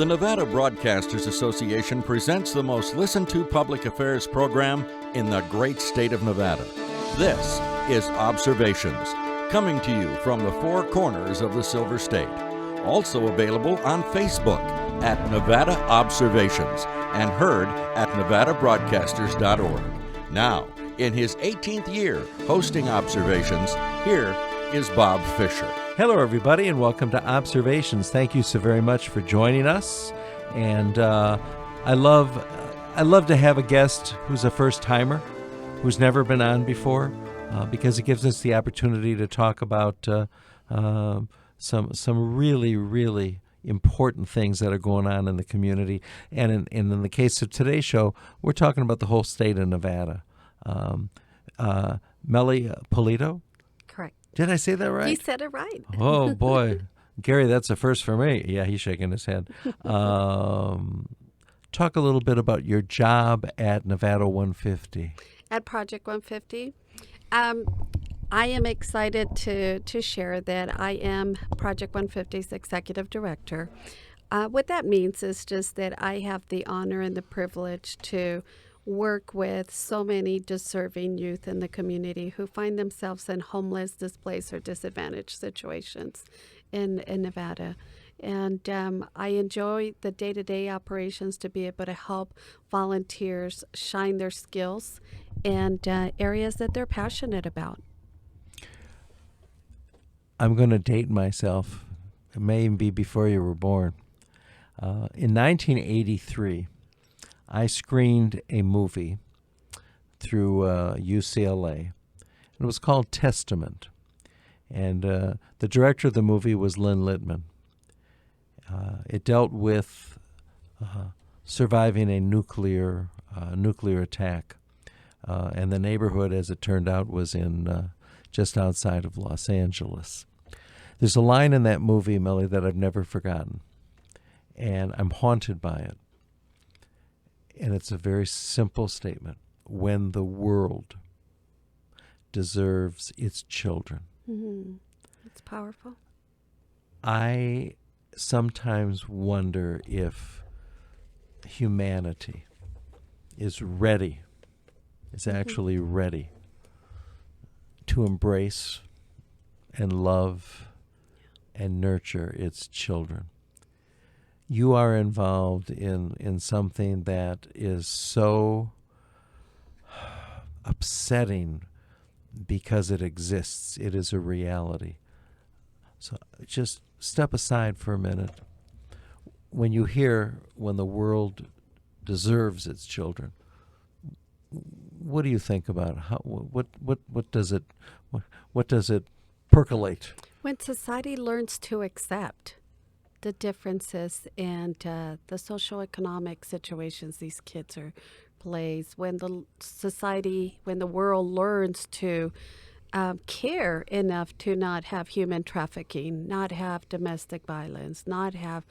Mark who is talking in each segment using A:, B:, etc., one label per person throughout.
A: The Nevada Broadcasters Association presents the most listened to public affairs program in the great state of Nevada. This is Observations, coming to you from the four corners of the Silver State. Also available on Facebook at Nevada Observations and heard at nevadabroadcasters.org. Now, in his 18th year hosting Observations, here is Bob Fisher.
B: Hello, everybody, and welcome to Observations. Thank you so very much for joining us. And I love to have a guest who's a first-timer, who's never been on before, because it gives us the opportunity to talk about some really, really important things that are going on in the community. And in the case of today's show, we're talking about the whole state of Nevada. Meli Pulido?
C: Correct.
B: Did I say that right?
C: You said it right.
B: Oh, boy. Gary, that's a first for me. Yeah, he's shaking his head. Talk a little bit about your job at Nevada 150.
C: At Project 150. I am excited to share that I am Project 150's executive director. What that means is just that I have the honor and the privilege to work with so many deserving youth in the community who find themselves in homeless, displaced, or disadvantaged situations in Nevada. And I enjoy the day-to-day operations to be able to help volunteers shine their skills and areas that they're passionate about.
B: I'm going to date myself. It may even be before you were born. In 1983, I screened a movie through UCLA. It was called Testament. And the director of the movie was Lynn Littman. It dealt with surviving a nuclear attack. And the neighborhood, as it turned out, was in just outside of Los Angeles. There's a line in that movie, Meli, that I've never forgotten. And I'm haunted by it. And it's a very simple statement. When the world deserves its children.
C: Mm-hmm. It's powerful.
B: I sometimes wonder if humanity is ready, is actually ready to embrace and love and nurture its children. You are involved in something that is so upsetting because it exists. It is a reality. So just step aside for a minute. When you hear when the world deserves its children, what do you think about what does it percolate?
C: When society learns to accept the differences and the socioeconomic situations these kids are placed, when the world learns to care enough to not have human trafficking, not have domestic violence, not have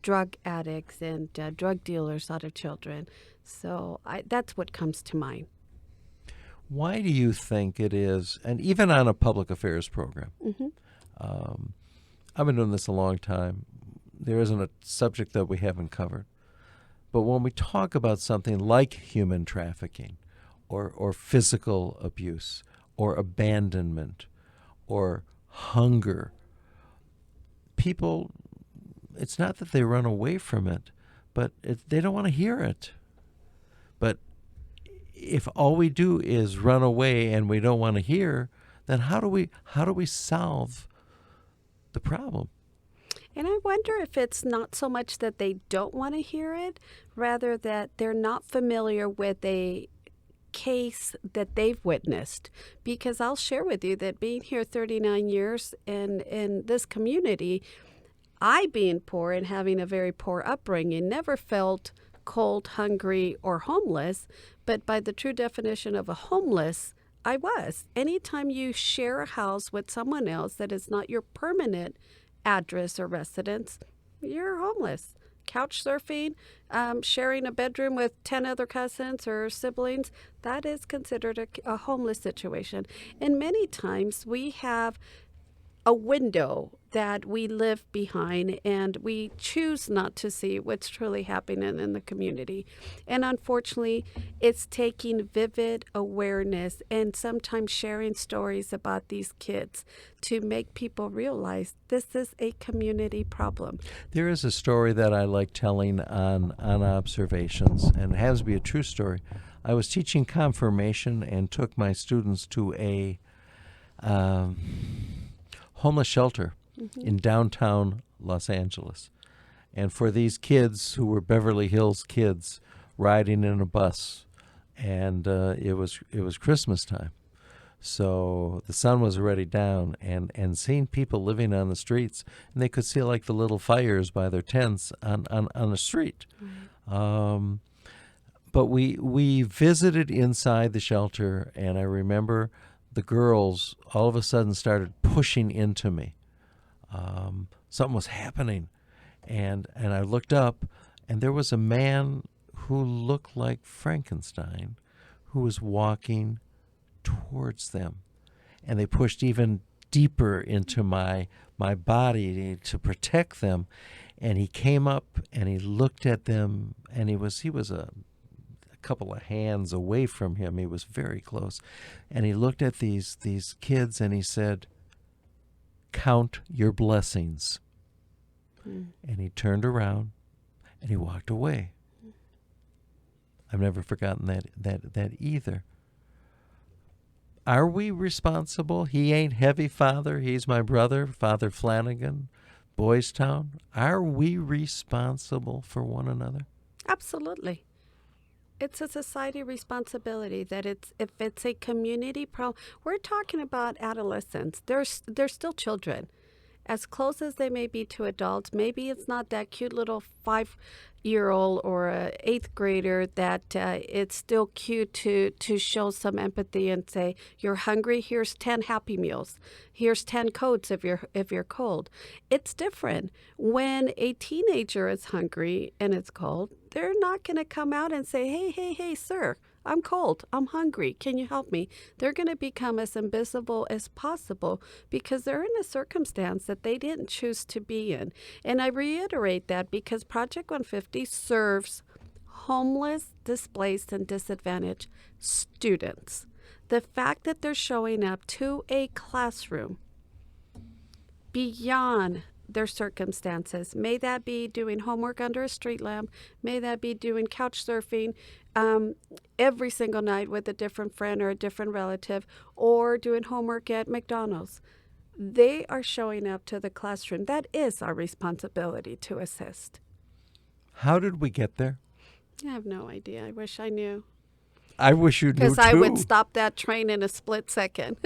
C: drug addicts and drug dealers out of children. So that's what comes to mind.
B: Why do you think it is, and even on a public affairs program, I've been doing this a long time. There isn't a subject that we haven't covered. But when we talk about something like human trafficking or physical abuse or abandonment or hunger, people, it's not that they run away from it, but they don't want to hear it. But if all we do is run away and we don't want to hear, then how do we solve the problem?
C: And I wonder if it's not so much that they don't want to hear it, rather that they're not familiar with a case that they've witnessed. Because I'll share with you that being here 39 years in this community, I, being poor and having a very poor upbringing, never felt cold, hungry, or homeless. But by the true definition of a homeless, I was. Anytime you share a house with someone else that is not your permanent address or residence, you're homeless. Couch surfing, sharing a bedroom with 10 other cousins or siblings, that is considered a homeless situation. And many times we have a window that we live behind, and we choose not to see what's truly happening in the community. And unfortunately, it's taking vivid awareness and sometimes sharing stories about these kids to make people realize this is a community problem.
B: There is a story that I like telling on observations, and it has to be a true story. I was teaching confirmation and took my students to a homeless shelter in downtown Los Angeles. And for these kids who were Beverly Hills kids riding in a bus, and it was Christmas time. So the sun was already down, and seeing people living on the streets, and they could see like the little fires by their tents on the street. Right. But we visited inside the shelter, and I remember the girls all of a sudden started pushing into me. Something was happening, and I looked up, and there was a man who looked like Frankenstein who was walking towards them, and they pushed even deeper into my body to protect them. And he came up and he looked at them, and he was a couple of hands away from him. He was very close, and he looked at these kids and he said, "Count your blessings." And he turned around and he walked away. I've never forgotten that either. Are we responsible? He ain't heavy, Father. He's my brother, Father Flanagan, Boys Town. Are we responsible for one another?
C: Absolutely. It's a society responsibility that if it's a community problem. We're talking about adolescents. They're still children. As close as they may be to adults, maybe it's not that cute little 5-year-old or a 8th grader that it's still cute to show some empathy and say, "You're hungry, here's 10 Happy Meals. Here's 10 coats if you're cold." It's different. When a teenager is hungry and it's cold, they're not going to come out and say, hey, sir, I'm cold, I'm hungry, can you help me? They're going to become as invisible as possible because they're in a circumstance that they didn't choose to be in. And I reiterate that because Project 150 serves homeless, displaced, and disadvantaged students. The fact that they're showing up to a classroom beyond their circumstances, may that be doing homework under a street lamp, may that be doing couch surfing every single night with a different friend or a different relative, or doing homework at McDonald's. They are showing up to the classroom. That is our responsibility to assist.
B: How did we get there?
C: I have no idea. I wish I knew.
B: I wish you knew, too.
C: Because I would stop that train in a split second.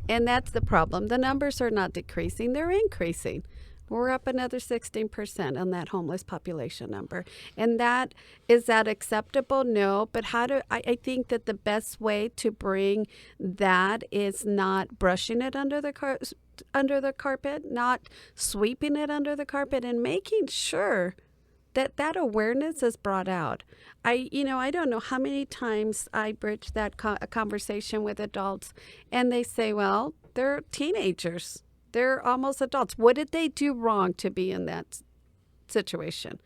C: And that's the problem. The numbers are not decreasing. They're increasing. We're up another 16% on that homeless population number. And is that acceptable? No. But I think that the best way to bring that is not brushing it under the carpet, not sweeping it under the carpet, and making sure that awareness is brought out. I don't know how many times I bridge that conversation with adults, and they say, well, they're teenagers. They're almost adults. What did they do wrong to be in that situation?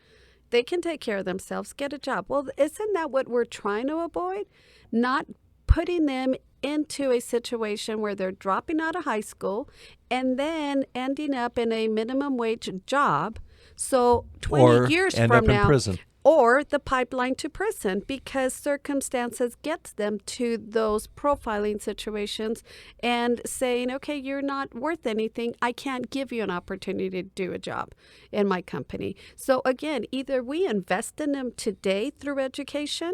C: They can take care of themselves, get a job. Well, isn't that what we're trying to avoid? Not putting them into a situation where they're dropping out of high school and then ending up in a minimum wage job. So 20 years from now,
B: prison.
C: Or the pipeline to prison, because circumstances gets them to those profiling situations and saying, okay, you're not worth anything. I can't give you an opportunity to do a job in my company. So again, either we invest in them today through education,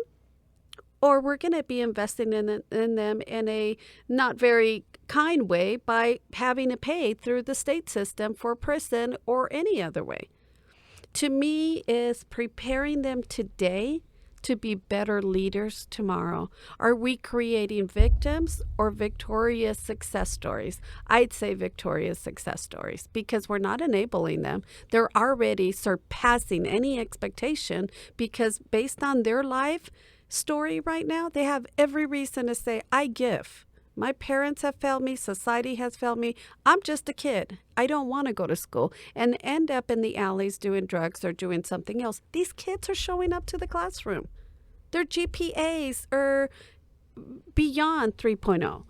C: or we're going to be investing in them in a not very kind way by having to pay through the state system for prison or any other way. To me, is preparing them today to be better leaders tomorrow. Are we creating victims or victorious success stories? I'd say victorious success stories, because we're not enabling them. They're already surpassing any expectation, because based on their life story right now, they have every reason to say, I give My parents have failed me. Society has failed me. I'm just a kid. I don't want to go to school and end up in the alleys doing drugs or doing something else. These kids are showing up to the classroom. Their GPAs are beyond 3.0.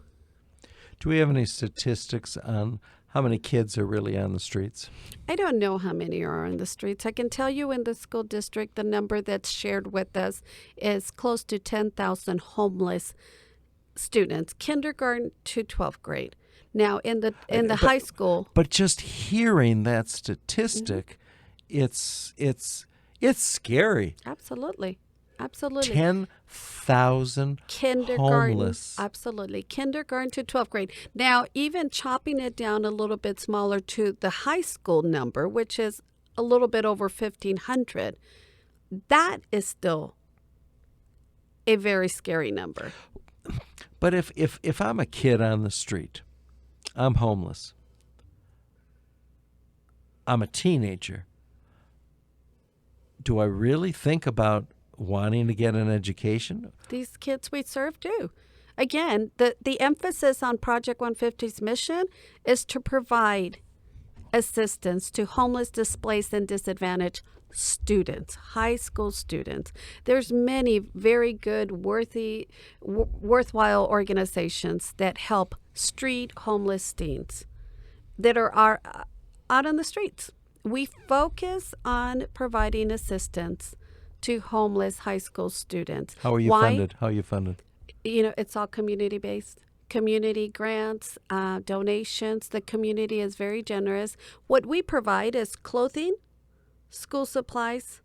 B: Do we have any statistics on how many kids are really on the streets?
C: I don't know how many are on the streets. I can tell you in the school district, the number that's shared with us is close to 10,000 homeless students, kindergarten to 12th grade. Now, in the high school.
B: But just hearing that statistic, it's scary.
C: Absolutely. Absolutely.
B: 10,000 homeless.
C: Absolutely. Kindergarten to 12th grade. Now, even chopping it down a little bit smaller to the high school number, which is a little bit over 1,500, that is still a very scary number.
B: But if I'm a kid on the street, I'm homeless, I'm a teenager, do I really think about wanting to get an education?
C: These kids we serve do. Again, the emphasis on Project 150's mission is to provide assistance to homeless, displaced, and disadvantaged students, high school students. There's many very good, worthwhile organizations that help street homeless teens that are out on the streets. We focus on providing assistance to homeless high school students.
B: How are you funded? How are you funded?
C: It's all community-based. Community grants, donations. The community is very generous. What we provide is clothing, school supplies,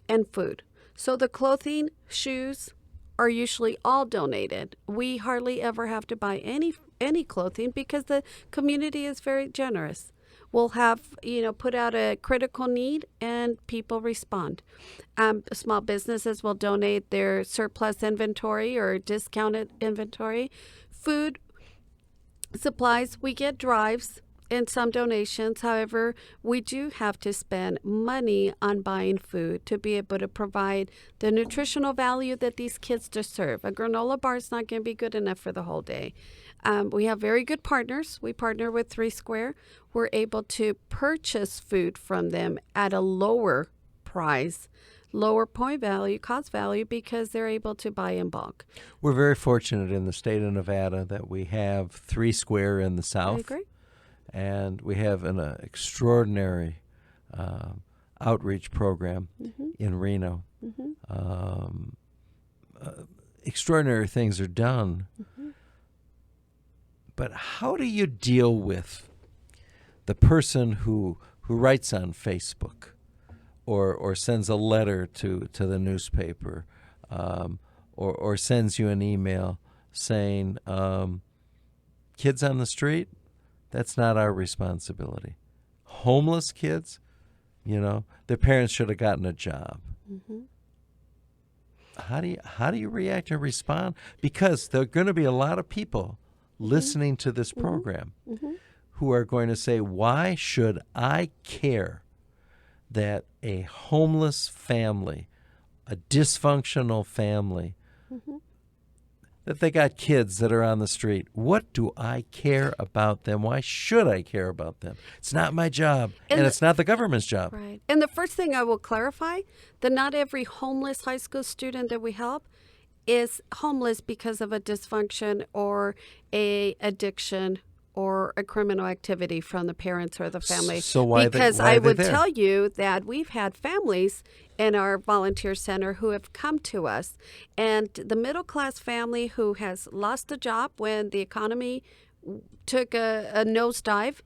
C: and food. So the clothing, shoes are usually all donated. We hardly ever have to buy any clothing because the community is very generous. We'll have, put out a critical need and people respond. Small businesses will donate their surplus inventory or discounted inventory. Food supplies, we get drives and some donations. However, we do have to spend money on buying food to be able to provide the nutritional value that these kids deserve. A granola bar is not going to be good enough for the whole day. We have very good partners. We partner with 3 Square. We're able to purchase food from them at a lower price, lower point value, cost value, because they're able to buy in bulk.
B: We're very fortunate in the state of Nevada that we have 3 Square in the south.
C: I agree.
B: And we have an extraordinary outreach program in Reno. Extraordinary things are done. But how do you deal with the person who writes on Facebook or sends a letter to the newspaper or sends you an email saying, kids on the street, that's not our responsibility. Homeless kids, their parents should have gotten a job. How do you react and respond? Because there are going to be a lot of people listening to this program who are going to say, why should I care that a homeless family, a dysfunctional family, that they got kids that are on the street? What do I care about them? Why should I care about them? It's not my job, and it's not the government's job.
C: Right. And the first thing I will clarify, that not every homeless high school student that we help is homeless because of a dysfunction or a addiction or a criminal activity from the parents or the family.
B: So why
C: because
B: why
C: I
B: are they
C: would
B: there?
C: tell you that we've had families in our volunteer center who have come to us, and the middle class family who has lost a job when the economy took a nosedive.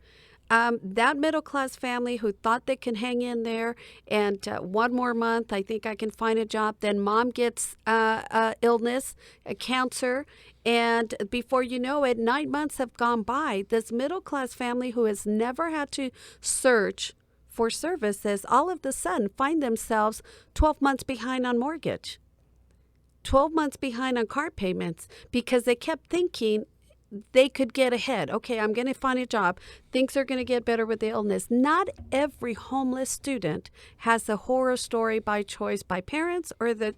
C: That middle class family who thought they can hang in there and one more month, I think I can find a job. Then mom gets illness, a cancer, and before you know it, 9 months have gone by. This middle class family who has never had to search for services all of a sudden find themselves 12 months behind on mortgage, 12 months behind on car payments because they kept thinking they could get ahead. Okay, I'm going to find a job. Things are going to get better with the illness. Not every homeless student has a horror story by choice by parents or the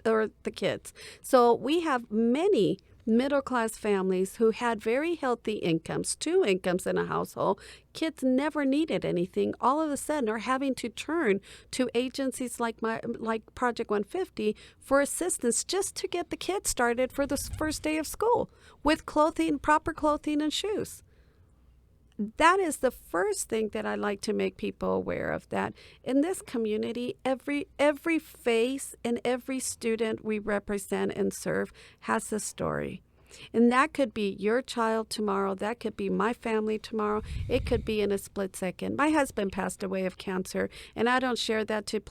C: kids. So we have many middle-class families who had very healthy incomes, 2 incomes in a household. Kids never needed anything. All of a sudden are having to turn to agencies like Project 150 for assistance just to get the kids started for the first day of school with clothing, proper clothing and shoes. That is the first thing that I like to make people aware of, that in this community, every face and every student we represent and serve has a story. And that could be your child tomorrow. That could be my family tomorrow. It could be in a split second. My husband passed away of cancer, and I don't share that to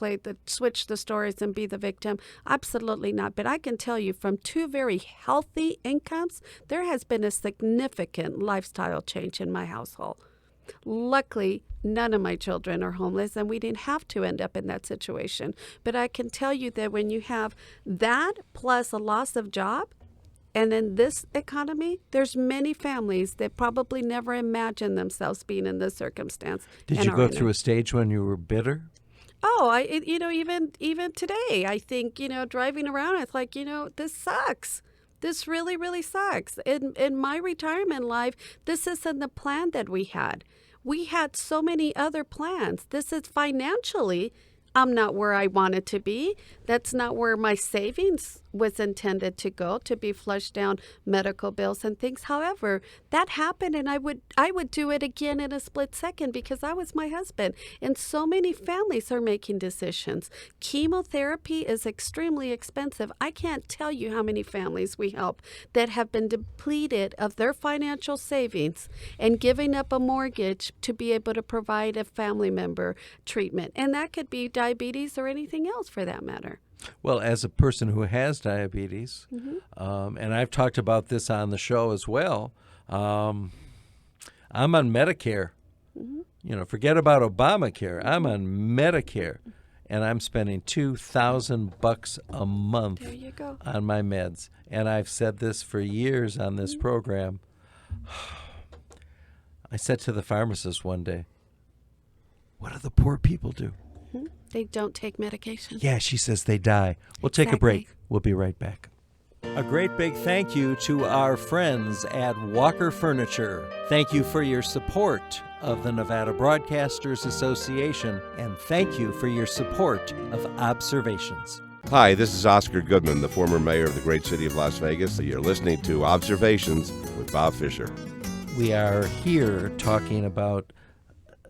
C: switch the stories and be the victim. Absolutely not. But I can tell you from 2 very healthy incomes, there has been a significant lifestyle change in my household. Luckily, none of my children are homeless, and we didn't have to end up in that situation. But I can tell you that when you have that plus a loss of job, and in this economy, there's many families that probably never imagined themselves being in this circumstance.
B: Did you go through a stage when you were bitter?
C: Oh, even today, I think, driving around, it's like, this sucks. This really, really sucks. In my retirement life, this isn't the plan that we had. We had so many other plans. This is financially, I'm not where I wanted to be. That's not where my savings was intended to go, to be flushed down medical bills and things. However, that happened, and I would do it again in a split second because I was my husband. And so many families are making decisions. Chemotherapy is extremely expensive. I can't tell you how many families we help that have been depleted of their financial savings and giving up a mortgage to be able to provide a family member treatment. And that could be diabetes or anything else for that matter.
B: Well, as a person who has diabetes, and I've talked about this on the show as well, I'm on Medicare. Forget about Obamacare. I'm on Medicare, and I'm spending $2,000 a month
C: There you go.
B: on my meds. And I've said this for years on this program. I said to the pharmacist one day, "What do the poor people do?"
C: They don't take medication.
B: Yeah, she says they die. We'll take a break.
C: Exactly.
B: We'll be right back. A great big thank you to our friends at Walker Furniture. Thank you for your support of the Nevada Broadcasters Association, and thank you for your support of Observations.
D: Hi, this is Oscar Goodman, the former mayor of the great city of Las Vegas. You're listening to Observations with Bob Fisher.
B: We are here talking about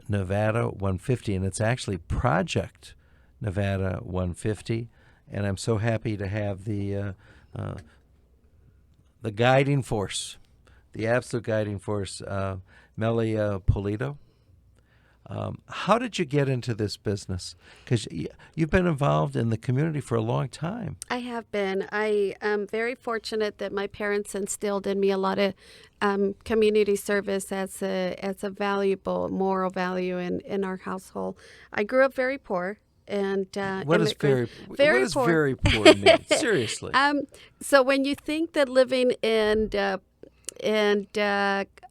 B: Nevada 150, and it's actually Project Nevada 150, and I'm so happy to have the guiding force, the absolute guiding force, Meli Pulido. How did you get into this business? Because you've been involved in the community for a long time.
C: I have been. I am very fortunate that my parents instilled in me a lot of community service as a valuable moral value in our household. I grew up very poor. And
B: what does very poor mean? Seriously.
C: So when you think that living in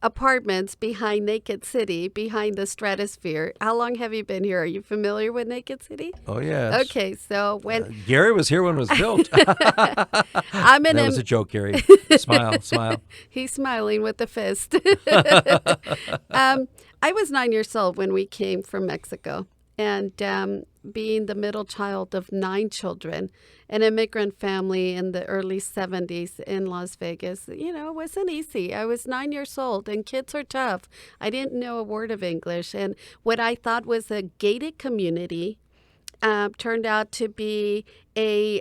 C: apartments behind Naked City, behind the stratosphere. How long have you been here? Are you familiar with Naked City?
B: Oh, yes.
C: Okay, so when...
B: Gary was here when it was built.
C: That
B: was a joke, Gary. Smile.
C: He's smiling with a fist. I was 9 years old when we came from Mexico. And being the middle child of 9 children, an immigrant family in the early 70s in Las Vegas, it wasn't easy. I was 9 years old, and kids are tough. I didn't know a word of English. And what I thought was a gated community turned out to be a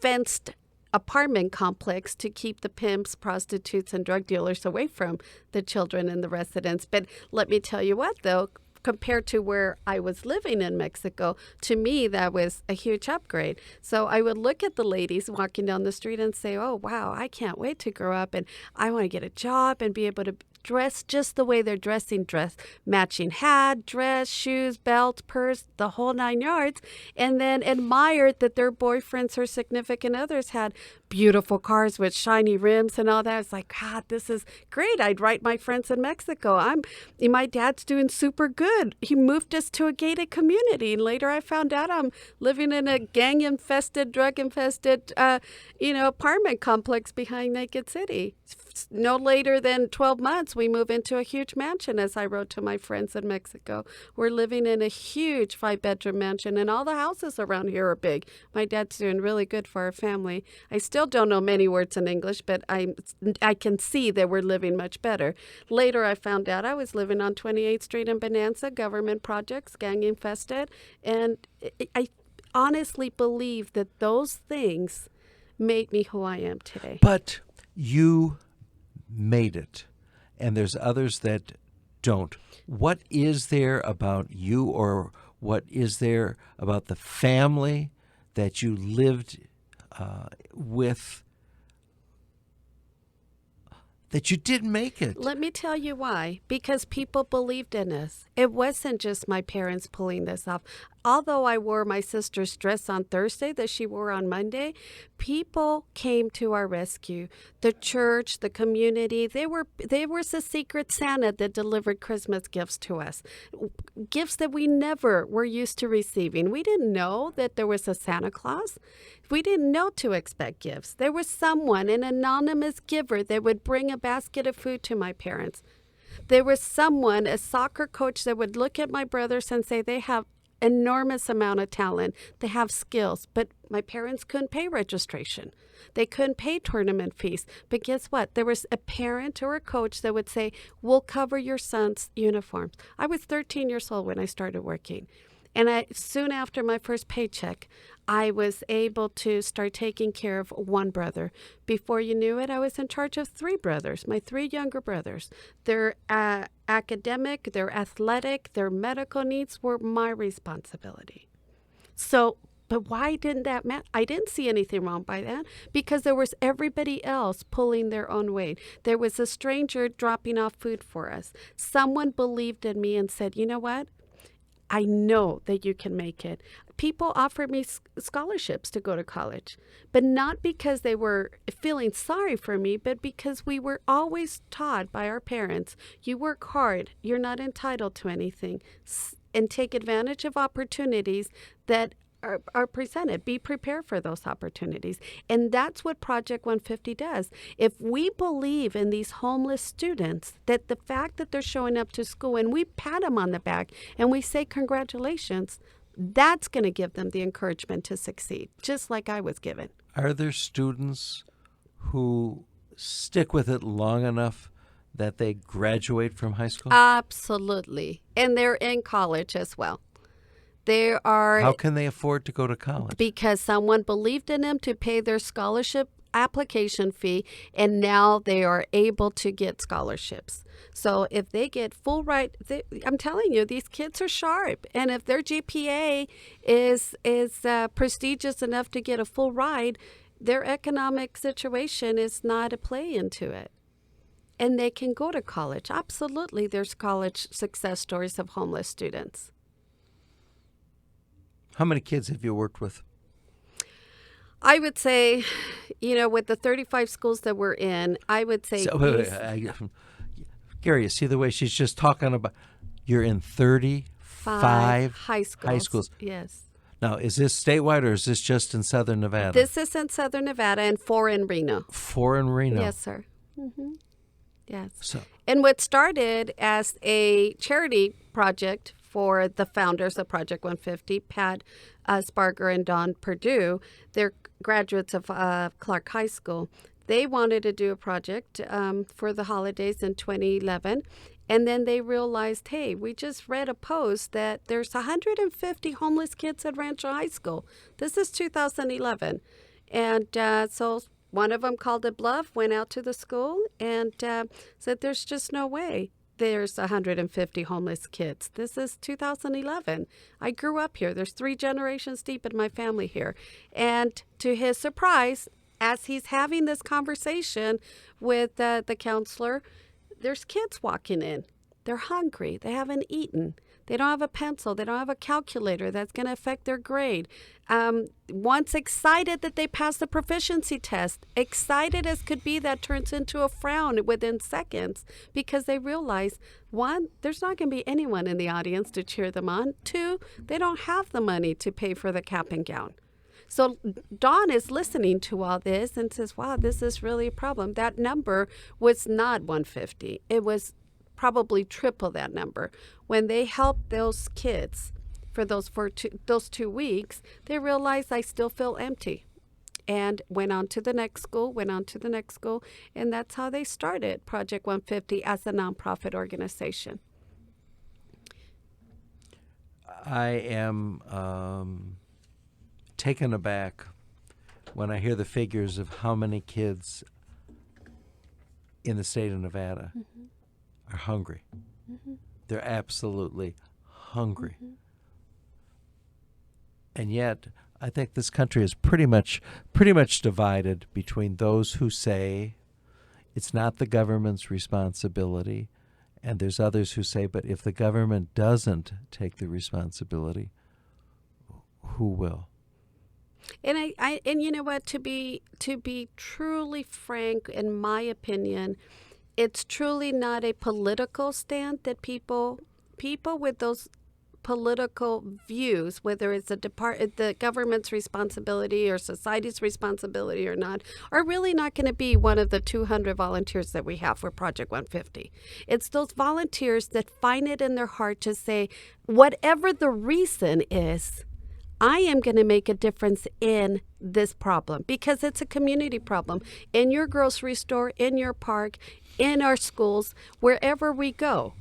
C: fenced apartment complex to keep the pimps, prostitutes, and drug dealers away from the children and the residents. But let me tell you what, though, compared to where I was living in Mexico, to me, that was a huge upgrade. So I would look at the ladies walking down the street and say, oh, wow, I can't wait to grow up, and I want to get a job and be able to dress just the way they're dressing, matching hat, dress, shoes, belt, purse, the whole 9 yards, and then admired that their boyfriends or significant others had beautiful cars with shiny rims and all that. It's like, God, this is great. I'd write my friends in Mexico. My dad's doing super good. He moved us to a gated community. And later I found out I'm living in a gang-infested, drug-infested, apartment complex behind Naked City. No later than 12 months, we move into a huge mansion, as I wrote to my friends in Mexico. We're living in a huge 5-bedroom mansion, and all the houses around here are big. My dad's doing really good for our family. I still don't know many words in English, but I can see that we're living much better. Later, I found out I was living on 28th Street in Bonanza, government projects, gang-infested, and I honestly believe that those things made me who I am today.
B: But you made it, and there's others that don't. What is there about you, or what is there about the family that you lived with that you didn't make it?
C: Let me tell you why. Because people believed in us. It wasn't just my parents pulling this off. Although I wore my sister's dress on Thursday that she wore on Monday, people came to our rescue. The church, the community, they were the secret Santa that delivered Christmas gifts to us. Gifts that we never were used to receiving. We didn't know that there was a Santa Claus. We didn't know to expect gifts. There was someone, an anonymous giver, that would bring a basket of food to my parents. There was someone, a soccer coach, that would look at my brothers and say they have enormous amount of talent. They have skills, but my parents couldn't pay registration. They couldn't pay tournament fees. But guess what? There was a parent or a coach that would say, we'll cover your son's uniforms. I was 13 years old when I started working. And soon after my first paycheck, I was able to start taking care of one brother. Before you knew it, I was in charge of 3 brothers, my 3 younger brothers. Their academic, their athletic, their medical needs were my responsibility. So, but why didn't that matter? I didn't see anything wrong by that, because there was everybody else pulling their own weight. There was a stranger dropping off food for us. Someone believed in me and said, you know what? I know that you can make it. People offered me scholarships to go to college, but not because they were feeling sorry for me, but because we were always taught by our parents, you work hard, you're not entitled to anything, and take advantage of opportunities that are presented. Be prepared for those opportunities. And that's what Project 150 does. If we believe in these homeless students, that the fact that they're showing up to school and we pat them on the back and we say congratulations, that's going to give them the encouragement to succeed, just like I was given.
B: Are there students who stick with it long enough that they graduate from high school?
C: Absolutely. And they're in college as well. There are.
B: How can they afford to go to college?
C: Because someone believed in them to pay their scholarship application fee, and now they are able to get scholarships. So if they get full ride, I'm telling you, these kids are sharp. And if their GPA is prestigious enough to get a full ride, their economic situation is not a play into it. And they can go to college. Absolutely, there's college success stories of homeless students.
B: How many kids have you worked with?
C: I would say, with the 35 schools that we're in, I would say...
B: Gary, you see the way she's just talking about... You're in 35
C: high schools. Yes.
B: Now, is this statewide or is this just in Southern Nevada?
C: This is in Southern Nevada and 4 in Reno.
B: 4 in Reno?
C: Yes, sir. Mm-hmm. Yes.
B: So,
C: and what started as a charity project for the founders of Project 150, Pat Sparger and Dawn Perdue, they're graduates of Clark High School. They wanted to do a project for the holidays in 2011, and then they realized, hey, we just read a post that there's 150 homeless kids at Rancho High School. This is 2011. And so one of them called it bluff, went out to the school, and said there's just no way there's 150 homeless kids. This is 2011. I grew up here. There's 3 generations deep in my family here. And to his surprise, as he's having this conversation with the counselor, there's kids walking in. They're hungry. They haven't eaten. They don't have a pencil. They don't have a calculator that's going to affect their grade. Once excited that they passed the proficiency test, excited as could be, that turns into a frown within seconds because they realize, one, there's not going to be anyone in the audience to cheer them on. Two, they don't have the money to pay for the cap and gown. So Dawn is listening to all this and says, wow, this is really a problem. That number was not 150. It was probably triple that number. When they helped those kids for those 2 weeks, they realized I still feel empty, and went on to the next school, and that's how they started Project 150 as a nonprofit organization.
B: I am taken aback when I hear the figures of how many kids in the state of Nevada are hungry. They're absolutely hungry. And yet, I think this country is pretty much divided between those who say it's not the government's responsibility, and there's others who say, but if the government doesn't take the responsibility, who will?
C: And and you know what, to be truly frank, in my opinion, it's truly not a political stand that people with those political views, whether it's the government's responsibility or society's responsibility or not, are really not going to be one of the 200 volunteers that we have for Project 150. It's those volunteers that find it in their heart to say, whatever the reason is, I am going to make a difference in this problem, because it's a community problem in your grocery store, in your park, in our schools, wherever we go.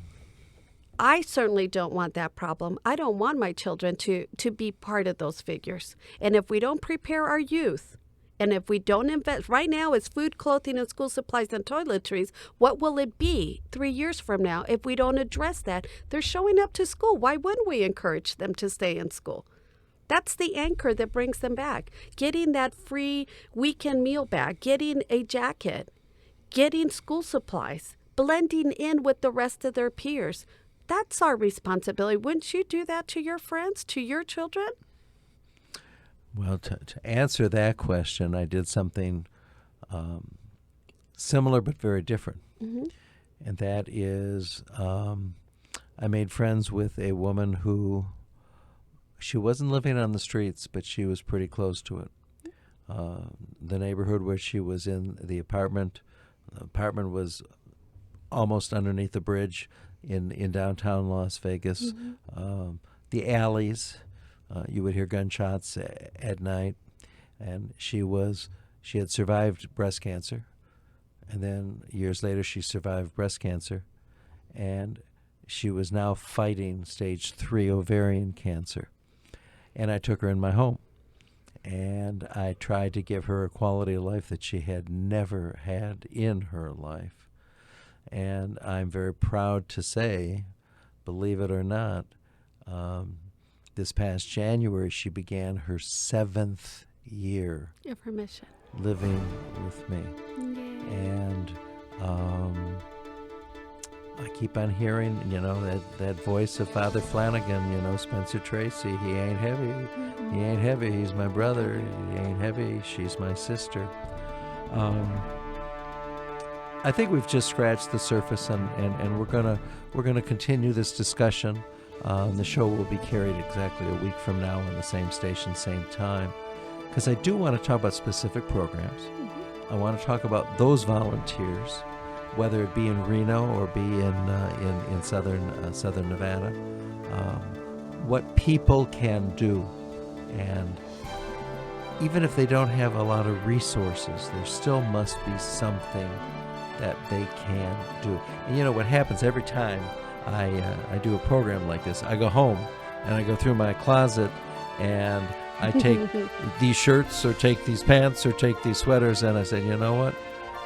C: I certainly don't want that problem. I don't want my children to be part of those figures. And if we don't prepare our youth, and if we don't invest, right now it's food, clothing, and school supplies and toiletries, what will it be 3 years from now if we don't address that? They're showing up to school. Why wouldn't we encourage them to stay in school? That's the anchor that brings them back. Getting that free weekend meal back, getting a jacket, getting school supplies, blending in with the rest of their peers. That's our responsibility. Wouldn't you do that to your friends, to your children?
B: Well, to answer that question, I did something similar but very different. And that is, I made friends with a woman who, she wasn't living on the streets, but she was pretty close to it. The neighborhood where she was in, the apartment was almost underneath the bridge in downtown Las Vegas. The alleys, you would hear gunshots at night. And she had survived breast cancer. And then years later, she survived breast cancer. And she was now fighting stage 3 ovarian cancer. And I took her in my home. And I tried to give her a quality of life that she had never had in her life. And I'm very proud to say, believe it or not, this past January she began her 7th year
C: of her mission,
B: living with me.
C: Yay.
B: And I keep on hearing, that voice of Father Flanagan, Spencer Tracy. He ain't heavy. He ain't heavy. He's my brother. He ain't heavy. She's my sister. I think we've just scratched the surface, and we're gonna continue this discussion. The show will be carried exactly a week from now on the same station, same time, because I do want to talk about specific programs. I want to talk about those volunteers, whether it be in Reno or be in southern Nevada, what people can do, and even if they don't have a lot of resources, there still must be something that they can do. And what happens every time I do a program like this, I go home and I go through my closet and I take these shirts or take these pants or take these sweaters, and I say, you know what?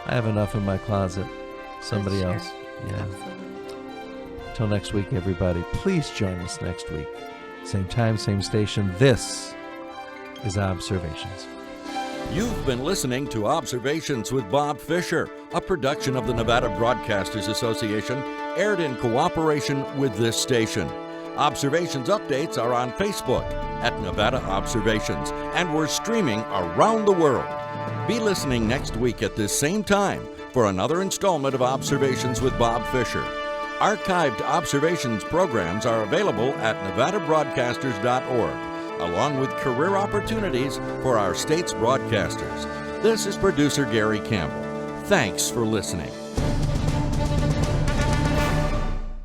B: I have enough in my closet. Somebody else. Yeah.
C: Absolutely.
B: Till next week, everybody. Please join us next week. Same time, same station. This is Observations.
A: You've been listening to Observations with Bob Fisher, a production of the Nevada Broadcasters Association, aired in cooperation with this station. Observations updates are on Facebook at Nevada Observations, and we're streaming around the world. Be listening next week at this same time for another installment of Observations with Bob Fisher. Archived Observations programs are available at nevadabroadcasters.org, along with career opportunities for our state's broadcasters. This is producer Gary Campbell. Thanks for listening.